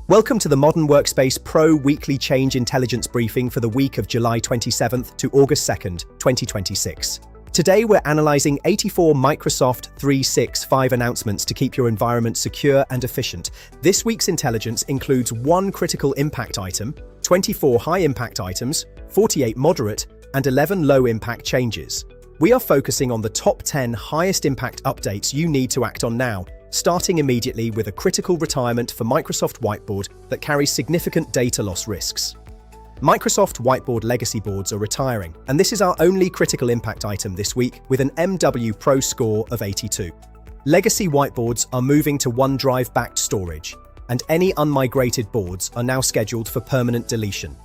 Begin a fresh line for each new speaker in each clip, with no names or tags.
Welcome to the Modern Workspace Pro Weekly Change Intelligence Briefing for the week of July 27th to August 2nd, 2026. Today we're analyzing 84 Microsoft 365 announcements to keep your environment secure and efficient. This week's intelligence includes 1 critical impact item, 24 high-impact items, 48 moderate, and 11 low-impact changes. We are focusing on the top 10 highest-impact updates you need to act on now, starting immediately with a critical retirement for Microsoft Whiteboard that carries significant data loss risks. Microsoft Whiteboard legacy boards are retiring, and this is our only critical impact item this week with an MWPro score of 82. Legacy whiteboards are moving to OneDrive-backed storage, and any unmigrated boards are now scheduled for permanent deletion.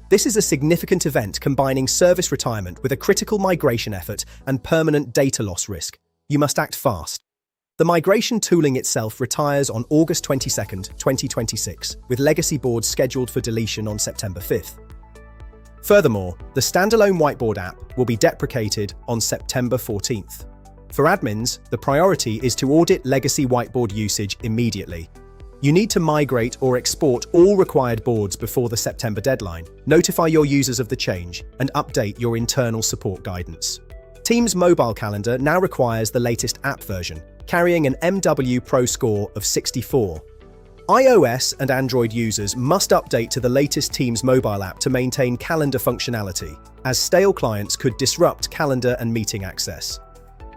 This is a significant event combining service retirement with a critical migration effort and permanent data loss risk. You must act fast. The migration tooling itself retires on August 22nd, 2026, with legacy boards scheduled for deletion on September 5th. Furthermore, the standalone Whiteboard app will be deprecated on September 14th. For admins, the priority is to audit legacy Whiteboard usage immediately. You need to migrate or export all required boards before the September deadline, notify your users of the change, and update your internal support guidance. Teams Mobile Calendar now requires the latest app version, carrying an MWPro score of 64. iOS and Android users must update to the latest Teams mobile app to maintain calendar functionality, as stale clients could disrupt calendar and meeting access.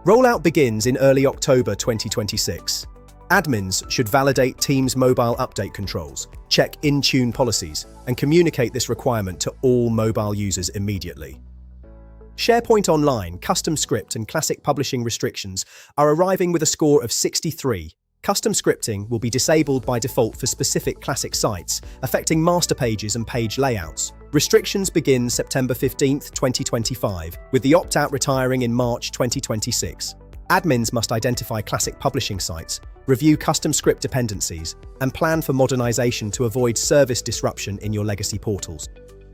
Rollout begins in early October 2026. Admins should validate Teams mobile update controls, check in-tune policies, and communicate this requirement to all mobile users immediately. SharePoint Online, Custom Script, and Classic Publishing restrictions are arriving with a score of 63. Custom scripting will be disabled by default for specific Classic sites, affecting master pages and page layouts. Restrictions begin September 15th, 2025, with the opt-out retiring in March 2026. Admins must identify Classic Publishing sites, review custom script dependencies, and plan for modernization to avoid service disruption in your legacy portals.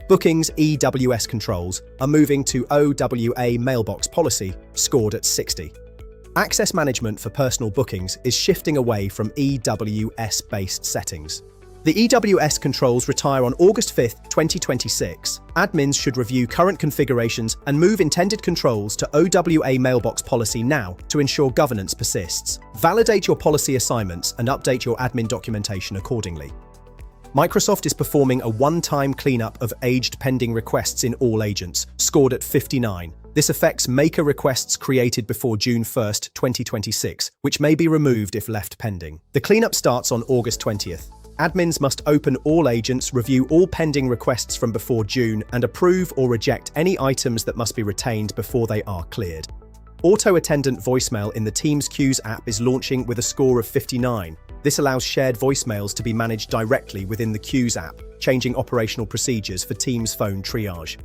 Bookings EWS controls are moving to OWA mailbox policy, scored at 60. Access management for personal bookings is shifting away from EWS-based settings. The EWS controls retire on August 5th, 2026. Admins should review current configurations and move intended controls to OWA mailbox policy now to ensure governance persists. Validate your policy assignments and update your admin documentation accordingly. Microsoft is performing a one-time cleanup of aged pending requests in all agents, scored at 59. This affects maker requests created before June 1st, 2026, which may be removed if left pending. The cleanup starts on August 20th. Admins must open all agents, review all pending requests from before June, and approve or reject any items that must be retained before they are cleared. Auto-attendant voicemail in the Teams Queues app is launching with a score of 59. This allows shared voicemails to be managed directly within the Queues app, changing operational procedures for Teams phone triage.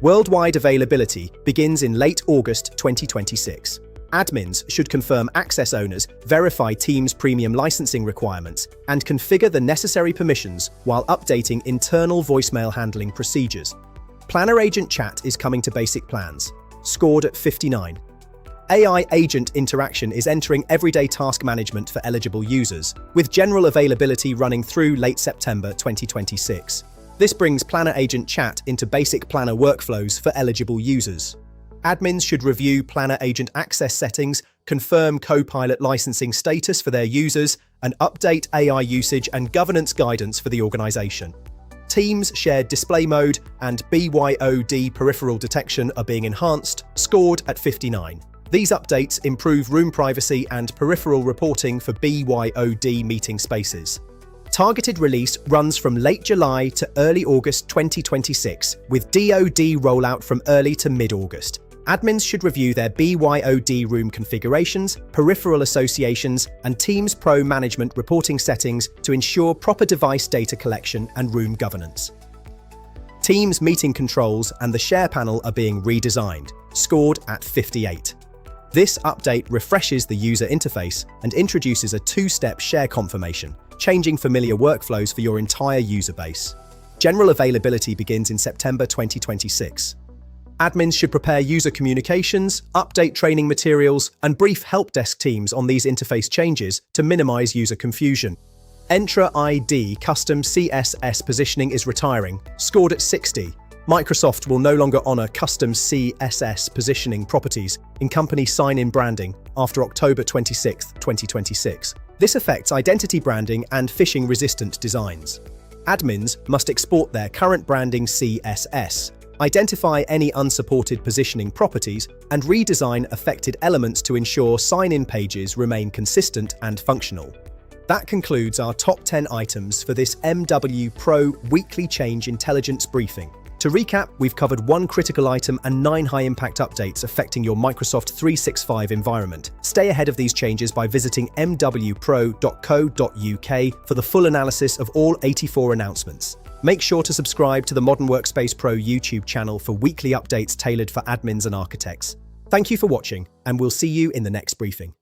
Worldwide availability begins in late August 2026. Admins should confirm access owners, verify Teams premium licensing requirements, and configure the necessary permissions while updating internal voicemail handling procedures. Planner Agent Chat is coming to basic plans, scored at 59. AI agent interaction is entering everyday task management for eligible users, with general availability running through late September 2026. This brings Planner Agent Chat into basic Planner workflows for eligible users. Admins should review Planner Agent access settings, confirm Copilot licensing status for their users, and update AI usage and governance guidance for the organization. Teams Shared Display Mode and BYOD peripheral detection are being enhanced, scored at 59. These updates improve room privacy and peripheral reporting for BYOD meeting spaces. Targeted release runs from late July to early August 2026, with DoD rollout from early to mid-August. Admins should review their BYOD room configurations, peripheral associations, and Teams Pro management reporting settings to ensure proper device data collection and room governance. Teams meeting controls and the Share panel are being redesigned, scored at 58. This update refreshes the user interface and introduces a 2-step share confirmation, changing familiar workflows for your entire user base. General availability begins in September 2026. Admins should prepare user communications, update training materials, and brief help desk teams on these interface changes to minimize user confusion. Entra ID custom CSS positioning is retiring, scored at 60. Microsoft will no longer honor custom CSS positioning properties in company sign-in branding after October 26, 2026. This affects identity branding and phishing-resistant designs. Admins must export their current branding CSS, identify any unsupported positioning properties, and redesign affected elements to ensure sign-in pages remain consistent and functional. That concludes our top 10 items for this MWPro Weekly Change Intelligence briefing. To recap, we've covered 1 critical item and 9 high-impact updates affecting your Microsoft 365 environment. Stay ahead of these changes by visiting mwpro.co.uk for the full analysis of all 84 announcements. Make sure to subscribe to the Modern Workspace Pro YouTube channel for weekly updates tailored for admins and architects. Thank you for watching, and we'll see you in the next briefing.